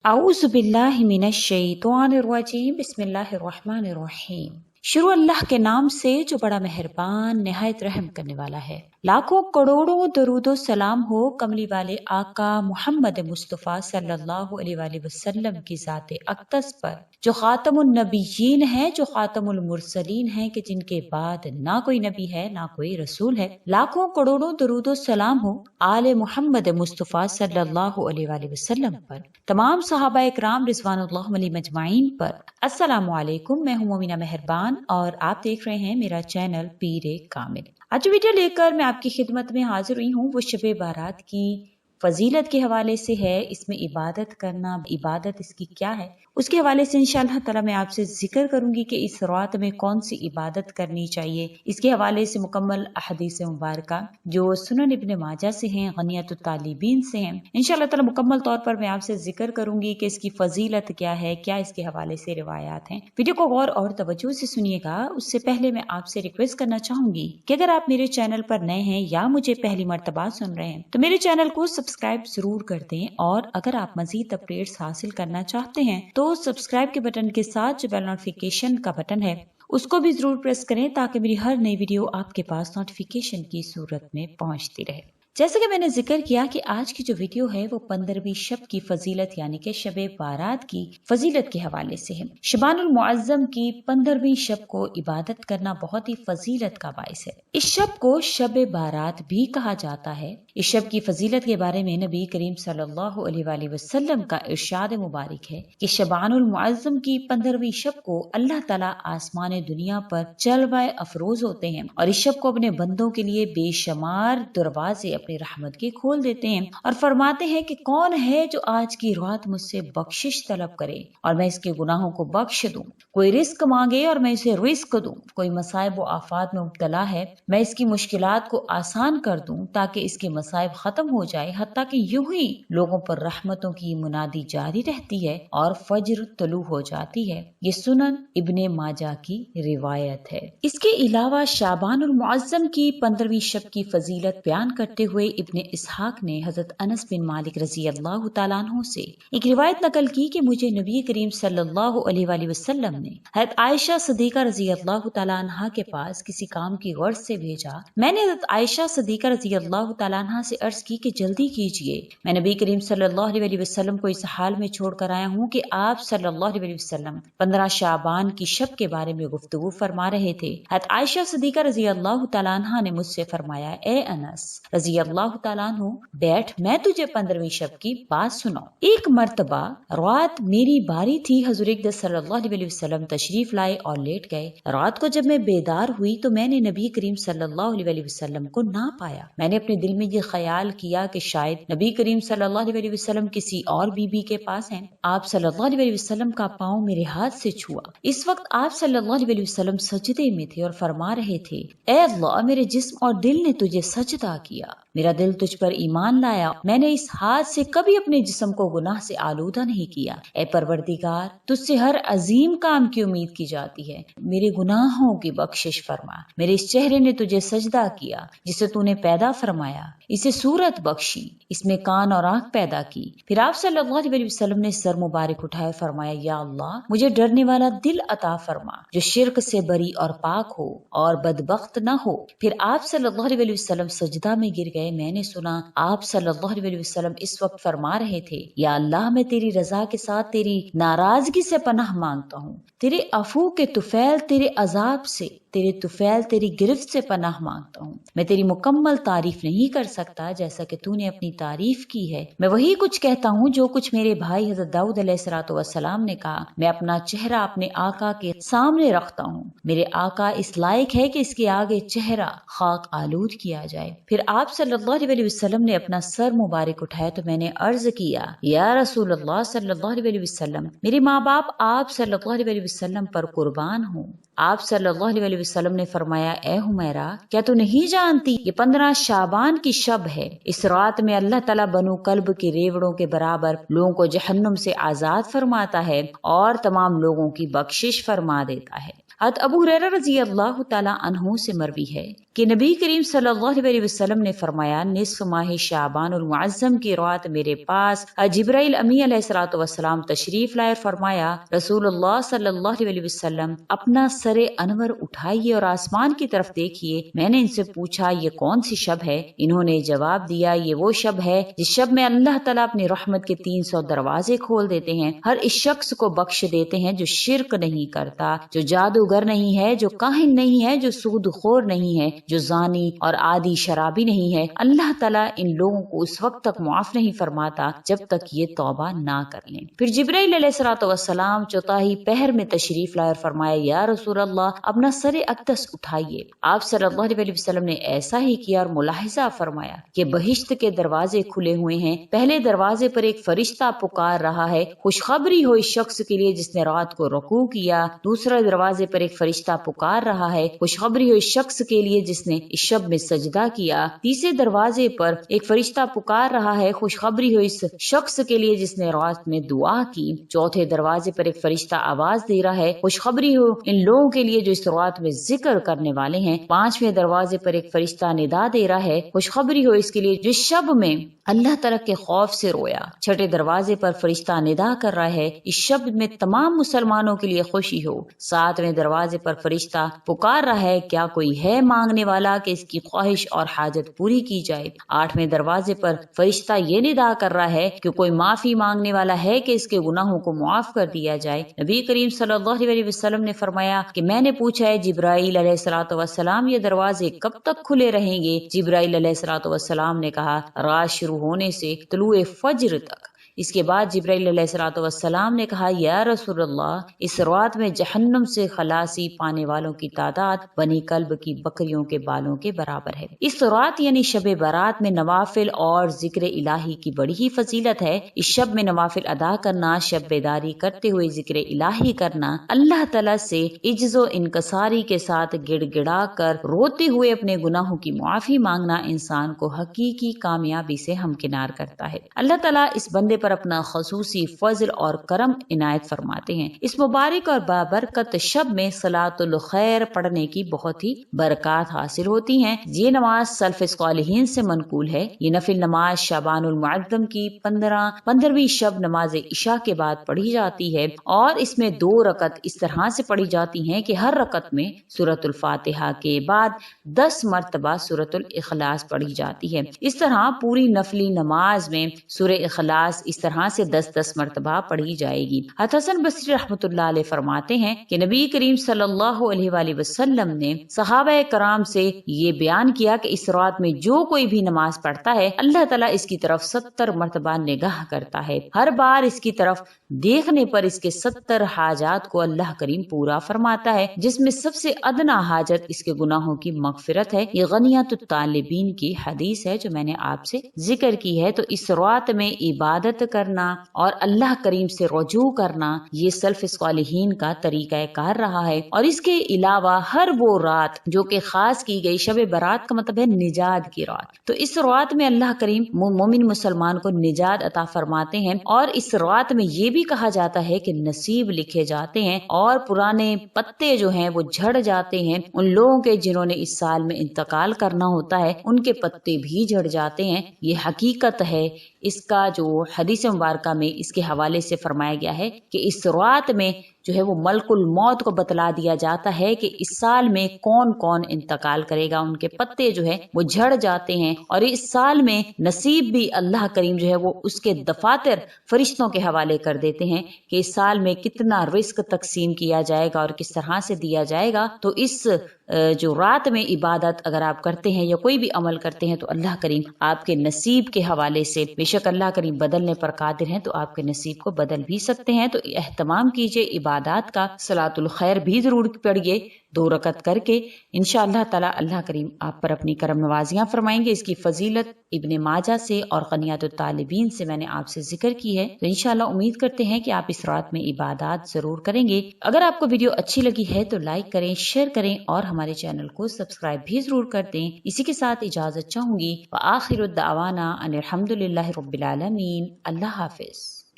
اعوذ باللہ من الشیطان الرجیم بسم اللہ الرحمن الرحیم۔ شروع اللہ کے نام سے جو بڑا مہربان نہایت رحم کرنے والا ہے۔ لاکھوں کروڑوں درود و سلام ہو کملی والے آقا محمد مصطفیٰ صلی اللہ علیہ وآلہ وسلم کی ذات اقدس پر، جو خاتم النبیین ہے، جو خاتم المرسلین ہے، کہ جن کے بعد نہ کوئی نبی ہے نہ کوئی رسول ہے۔ لاکھوں کروڑوں درود و سلام ہو آل محمد مصطفیٰ صلی اللہ علیہ وآلہ وسلم پر، تمام صحابہ اکرام رضوان اللہ علیہم اجمعین پر۔ السلام علیکم، میں ہوں مومنہ مہربان اور آپ دیکھ رہے ہیں میرا چینل پیر کامل۔ آج ویڈیو لے کر میں آپ کی خدمت میں حاضر ہوئی ہوں۔ وہ شب بارات کی فضیلت کے حوالے سے ہے، اس میں عبادت کرنا، عبادت اس کی کیا ہے، اس کے حوالے سے انشاءاللہ تعالی میں آپ سے ذکر کروں گی کہ اس رات میں کون سی عبادت کرنی چاہیے۔ اس کے حوالے سے مکمل احادیث مبارکہ جو سنن ابن ماجہ سے ہیں، غنیۃ الطالبین سے ہیں، انشاءاللہ تعالی مکمل طور پر میں آپ سے ذکر کروں گی کہ اس کی فضیلت کیا ہے، کیا اس کے حوالے سے روایات ہیں۔ ویڈیو کو غور اور توجہ سے سنیے گا۔ اس سے پہلے میں آپ سے ریکویسٹ کرنا چاہوں گی کہ اگر آپ میرے چینل پر نئے ہیں یا مجھے پہلی مرتبہ سن رہے ہیں تو میرے چینل کو سبسکرائب ضرور کر دیں، اور اگر آپ مزید اپڈیٹس حاصل کرنا چاہتے ہیں تو سبسکرائب کے بٹن کے ساتھ جو بیل نوٹیفیکیشن کا بٹن ہے اس کو بھی ضرور پریس کریں تاکہ میری ہر نئی ویڈیو آپ کے پاس نوٹیفیکیشن کی صورت میں پہنچتی رہے۔ جیسے کہ میں نے ذکر کیا کہ آج کی جو ویڈیو ہے وہ 15ویں شب کی فضیلت یعنی کہ شب بارات کی فضیلت کے حوالے سے ہے۔ شبان المعظم کی 15ویں شب کو عبادت کرنا بہت ہی فضیلت کا باعث ہے۔ اس شب کو شب بارات بھی کہا جاتا ہے۔ اس شب کی فضیلت کے بارے میں نبی کریم صلی اللہ علیہ وآلہ وسلم کا ارشاد مبارک ہے کہ شبان المعظم کی 15ویں شب کو اللہ تعالیٰ آسمان دنیا پر جلوہ افروز ہوتے ہیں، اور اس شب کو اپنے بندوں کے لیے بے شمار دروازے اپنی رحمت کے کھول دیتے ہیں، اور فرماتے ہیں کہ کون ہے جو آج کی رات مجھ سے بخشش طلب کرے اور میں اس کے گناہوں کو بخش دوں، کوئی رزق مانگے اور میں اسے رزق دوں، کوئی مصائب و آفات میں مبتلا ہے میں اس کی مشکلات کو آسان کر دوں تاکہ اس کے مصائب ختم ہو جائے، حتیٰ کہ یوں ہی لوگوں پر رحمتوں کی منادی جاری رہتی ہے اور فجر طلوع ہو جاتی ہے۔ یہ سنن ابن ماجہ کی روایت ہے۔ اس کے علاوہ شعبان المعظم کی 15ویں شب کی فضیلت بیان کرتے ہوئے ابن اسحاق نے حضرت انس بن مالک رضی اللہ تعالیٰ عنہ سے ایک روایت نقل کی کہ مجھے نبی کریم صلی اللہ علیہ وآلہ وسلم نے حضرت عائشہ صدیقہ رضی اللہ تعالیٰ عنہ کے پاس کسی کام کی غرض سے بھیجا۔ میں نے حضرت عائشہ صدیقہ رضی اللہ تعالیٰ عنہ سے عرض کی کہ جلدی کیجیے، میں نبی کریم صلی اللہ علیہ وآلہ وسلم کو اس حال میں چھوڑ کر آیا ہوں کہ آپ صلی اللہ علیہ وسلم 15 شعبان کی شب کے بارے میں گفتگو فرما رہے تھے۔ حضرت عائشہ صدیقہ رضی اللہ تعالیٰ عنہ نے مجھ سے فرمایا، اے انس رضی اللہ تعالیٰ عنہ بیٹھ، میں تجھے 15ویں شب کی بات سناؤں۔ ایک مرتبہ رات میری باری تھی، حضور اقدس صلی اللہ علیہ وسلم تشریف لائے اور لیٹ گئے۔ رات کو جب میں بیدار ہوئی تو میں نے نبی کریم صلی اللہ علیہ وسلم کو نہ پایا۔ میں نے اپنے دل میں یہ خیال کیا کہ شاید نبی کریم صلی اللہ علیہ وسلم کسی اور بی کے پاس ہیں۔ آپ صلی اللہ علیہ وسلم کا پاؤں میرے ہاتھ سے چھوا۔ اس وقت آپ صلی اللہ علیہ وسلم سجدے میں تھے اور فرما رہے تھے، اے اللہ، میرے جسم اور دل نے تجھے سجدہ کیا، میرا دل تجھ پر ایمان لایا، میں نے اس ہاتھ سے کبھی اپنے جسم کو گناہ سے آلودہ نہیں کیا۔ اے پروردگار، تجھ سے ہر عظیم کام کی امید کی جاتی ہے، میرے گناہوں کی بخشش فرما۔ میرے اس چہرے نے تجھے سجدہ کیا جسے تو نے پیدا فرمایا، اسے صورت بخشی، اس میں کان اور آنکھ پیدا کی۔ پھر آپ صلی اللہ علیہ وسلم نے سر مبارک اٹھائے، فرمایا، یا اللہ، مجھے ڈرنے والا دل عطا فرما جو شرک سے بری اور پاک ہو اور بدبخت نہ ہو۔ پھر آپ صلی اللہ علیہ وسلم سجدہ میں گر گئے۔ میں نے سنا آپ صلی اللہ علیہ وسلم اس وقت فرما رہے تھے، یا اللہ، میں تیری رضا کے ساتھ تیری ناراضگی سے پناہ مانگتا ہوں، تیرے عفو کے طفیل تیرے عذاب سے، تیرے طفیل تیری گرفت سے پناہ مانگتا ہوں۔ میں تیری مکمل تعریف نہیں کر سکتا جیسا کہ تو نے اپنی تعریف کی ہے، میں وہی کچھ کہتا ہوں جو کچھ میرے بھائی حضرت داؤد علیہ الصلوۃ والسلام نے کہا، میں اپنا چہرہ اپنے آقا کے سامنے رکھتا ہوں، میرے آقا اس لائق ہے کہ اس کے آگے چہرہ خاک آلود کیا جائے۔ پھر آپ صلی اللہ علیہ وسلم نے اپنا سر مبارک اٹھایا تو میں نے عرض کیا، یا رسول اللہ صلی اللہ علیہ وسلم، میرے ماں باپ آپ صلی اللہ علیہ وسلم پر قربان ہوں۔ آپ صلی اللہ علیہ وسلم نے فرمایا، اے حمیرہ، کیا تو نہیں جانتی یہ 15 شعبان کی شب ہے؟ اس رات میں اللہ تعالیٰ بنو کلب کے ریوڑوں کے برابر لوگوں کو جہنم سے آزاد فرماتا ہے اور تمام لوگوں کی بخشش فرما دیتا ہے۔ حضرت ابو ہریرہ رضی اللہ تعالی عنہ سے مروی ہے کہ نبی کریم صلی اللہ علیہ وسلم نے فرمایا نصف ماہ شعبان المعظم کی رات میرے پاس جبرائیل امی علیہ الصلوۃ والسلام تشریف لائے اور فرمایا رسول اللہ صلی اللہ علیہ وسلم اپنا سر انور اٹھائیے اور آسمان کی طرف دیکھیے۔ میں نے ان سے پوچھا یہ کون سی شب ہے؟ انہوں نے جواب دیا یہ وہ شب ہے جس شب میں اللہ تعالیٰ اپنی رحمت کے 300 دروازے کھول دیتے ہیں، ہر اس شخص کو بخش دیتے ہیں جو شرک نہیں کرتا، جو جادوگر نہیں ہے، جو کاہن نہیں ہے، جو سود خور نہیں ہے، جو زانی اور عادی شرابی نہیں ہے۔ اللہ تعالیٰ ان لوگوں کو اس وقت تک معاف نہیں فرماتا جب تک یہ توبہ نہ کر لیں۔ پھر جبرائیل علیہ الصلوۃ والسلام چوتھائی پہر میں تشریف لائے اور فرمایا یا رسول اللہ اپنا سر اقدس اٹھائیے۔ آپ صلی اللہ علیہ وسلم نے ایسا ہی کیا اور ملاحظہ فرمایا کہ بہشت کے دروازے کھلے ہوئے ہیں، پہلے دروازے پر ایک فرشتہ پکار رہا ہے خوشخبری ہو اس شخص کے لیے جس نے رات کو رکوع کیا، دوسرے دروازے پر ایک فرشتہ پکار رہا ہے خوشخبری ہو اس شخص کے لیے جس نے اس شب میں سجدہ کیا، تیسرے دروازے پر ایک فرشتہ پکار رہا ہے خوشخبری ہو اس شخص کے لیے جس نے رات میں دعا کی، چوتھے دروازے پر ایک فرشتہ آواز دے رہا ہے خوشخبری ہو ان لوگوں کے لیے جو اس رات میں ذکر کرنے والے ہیں، پانچویں دروازے پر ایک فرشتہ ندا دے رہا ہے خوشخبری ہو اس کے لیے جس شب میں اللہ تعالیٰ کے خوف سے رویا، چھٹے دروازے پر فرشتہ ندا کر رہا ہے اس شب میں تمام مسلمانوں کے لیے خوشی ہو، ساتویں دروازے پر فرشتہ پکار رہا ہے کیا کوئی ہے مانگنے والا کہ اس کی خواہش اور حاجت پوری کی جائے، آٹھویں دروازے پر فرشتہ یہ ندا کر رہا ہے کہ کوئی معافی مانگنے والا ہے کہ اس کے گناہوں کو معاف کر دیا جائے۔ نبی کریم صلی اللہ علیہ وسلم نے فرمایا کہ میں نے پوچھا ہے جبرائیل علیہ الصلوۃ والسلام یہ دروازے کب تک کھلے رہیں گے؟ جبرائیل علیہ الصلوۃ والسلام نے کہا رات شروع ہونے سے طلوع فجر تک۔ اس کے بعد جبرائیل علیہ الصلوۃ والسلام نے کہا یا رسول اللہ اس رات میں جہنم سے خلاصی پانے والوں کی تعداد بنی کلب کی بکریوں کے بالوں کے برابر ہے۔ اس رات یعنی شب برات میں نوافل اور ذکر الہی کی بڑی ہی فضیلت ہے۔ اس شب میں نوافل ادا کرنا، شب بیداری کرتے ہوئے ذکر الہی کرنا، اللہ تعالیٰ سے عجز و انکساری کے ساتھ گڑ گڑا کر روتے ہوئے اپنے گناہوں کی معافی مانگنا انسان کو حقیقی کامیابی سے ہمکنار کرتا ہے۔ اللہ تعالیٰ اس بندے پر اپنا خصوصی فضل اور کرم عنایت فرماتے ہیں۔ اس مبارک اور بابرکت شب میں صلاۃ الخیر پڑھنے کی بہت ہی برکات حاصل ہوتی ہیں۔ یہ نماز سلف صالحین سے منقول ہے۔ یہ نفل نماز شعبان المعظم کی 15ویں شب نماز عشاء کے بعد پڑھی جاتی ہے اور اس میں 2 رکعت اس طرح سے پڑھی جاتی ہیں کہ ہر رکعت میں سورۃ الفاتحہ کے بعد 10 مرتبہ سورۃ الاخلاص پڑھی جاتی ہے۔ اس طرح پوری نفلی نماز میں سورہ اخلاص اس طرح سے 10 مرتبہ پڑھی جائے گی۔ حسن بصری رحمۃ اللہ علیہ فرماتے ہیں کہ نبی کریم صلی اللہ علیہ وآلہ وسلم نے صحابہ کرام سے یہ بیان کیا کہ اس رات میں جو کوئی بھی نماز پڑھتا ہے اللہ تعالیٰ اس کی طرف 70 مرتبہ نگاہ کرتا ہے، ہر بار اس کی طرف دیکھنے پر اس کے 70 حاجات کو اللہ کریم پورا فرماتا ہے، جس میں سب سے ادنا حاجت اس کے گناہوں کی مغفرت ہے۔ یہ غنیۃ الطالبین کی حدیث ہے جو میں نے آپ سے ذکر کی ہے۔ تو اس رات میں عبادت کرنا اور اللہ کریم سے رجوع کرنا یہ سلف صالحین کا طریقہ کار رہا ہے، اور اس کے علاوہ ہر وہ رات جو کہ خاص کی گئی، شب برات کا مطلب ہے نجات کی رات، تو اس رات میں اللہ کریم مومن مسلمان کو نجات عطا فرماتے ہیں، اور اس رات میں یہ بھی کہا جاتا ہے کہ نصیب لکھے جاتے ہیں اور پرانے پتے جو ہیں وہ جھڑ جاتے ہیں۔ ان لوگوں کے جنہوں نے اس سال میں انتقال کرنا ہوتا ہے ان کے پتے بھی جھڑ جاتے ہیں۔ یہ حقیقت ہے۔ اس کا جو حدیث مبارکہ میں اس کے حوالے سے فرمایا گیا ہے کہ اس رات میں جو ہے وہ ملک الموت کو بتلا دیا جاتا ہے کہ اس سال میں کون کون انتقال کرے گا، ان کے پتے جو ہے وہ جھڑ جاتے ہیں، اور اس سال میں نصیب بھی اللہ کریم جو ہے وہ اس کے دفاتر فرشتوں کے حوالے کر دیتے ہیں کہ اس سال میں کتنا رزق تقسیم کیا جائے گا اور کس طرح سے دیا جائے گا۔ تو اس جو رات میں عبادت اگر آپ کرتے ہیں یا کوئی بھی عمل کرتے ہیں تو اللہ کریم آپ کے نصیب کے حوالے سے، بے شک اللہ کریم بدلنے پر قادر ہیں، تو آپ کے نصیب کو بدل بھی سکتے ہیں۔ تو اہتمام کیجئے عبادات کا، صلاۃ الخیر بھی ضرور پڑھیے 2 رکعت کر کے، انشاءاللہ تعالی اللہ کریم آپ پر اپنی کرم نوازیاں فرمائیں گے۔ اس کی فضیلت ابن ماجہ سے اور غنیۃ الطالبین سے میں نے آپ سے ذکر کی ہے، تو انشاءاللہ امید کرتے ہیں کہ آپ اس رات میں عبادات ضرور کریں گے۔ اگر آپ کو ویڈیو اچھی لگی ہے تو لائک کریں، شیئر کریں اور ہمارے چینل کو سبسکرائب بھی ضرور کر دیں۔ اسی کے ساتھ اجازت چاہوں گی، وآخر الدعوانا ان الحمد للہ رب العالمین۔ اللہ حافظ۔